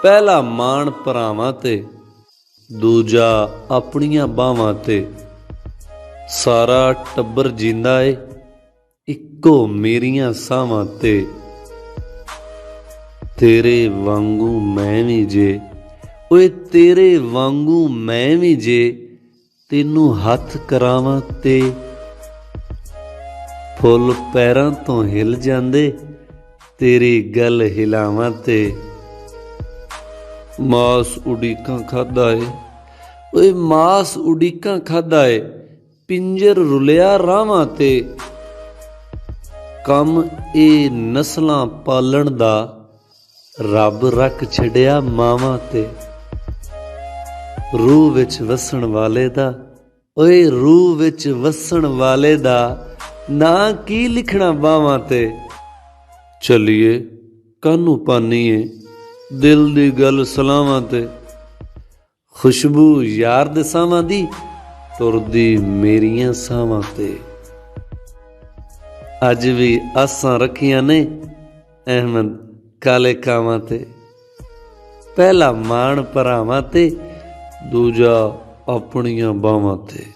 पहला माण भरावां ते, दूजा अपणियां बावां ते। सारा टब्बर जींदा ए इक्को मेरियां सावां ते। तेरे वांगू मैं भी जे, ओए तेरे वांगू मैं भी जे, तेनू हथ करावां ते। फुल पैरां तो हिल जांदे, तेरी गल हिलावां ते। मास उड़ीकां खादा ए, ओए मास उड़ीकां खादा ए, पिंजर रुलिया रावां ते। कम ए नस्लां पालण दा, रब रख छड़िया मावां ते। रूह विच वसण वाले दा, ओए रूह विच वसण वाले दा, ना की लिखना बावां ते। चलिए कानू पानीए, दिल दी गल सलावां ते। खुशबू यार दे सावां दी, तुरदी मेरियां सावां ते। अज भी आसां रखियां ने अहमद काले कावां ते। पहला माण भरावां ते, दूजा अपणियां बावां ते।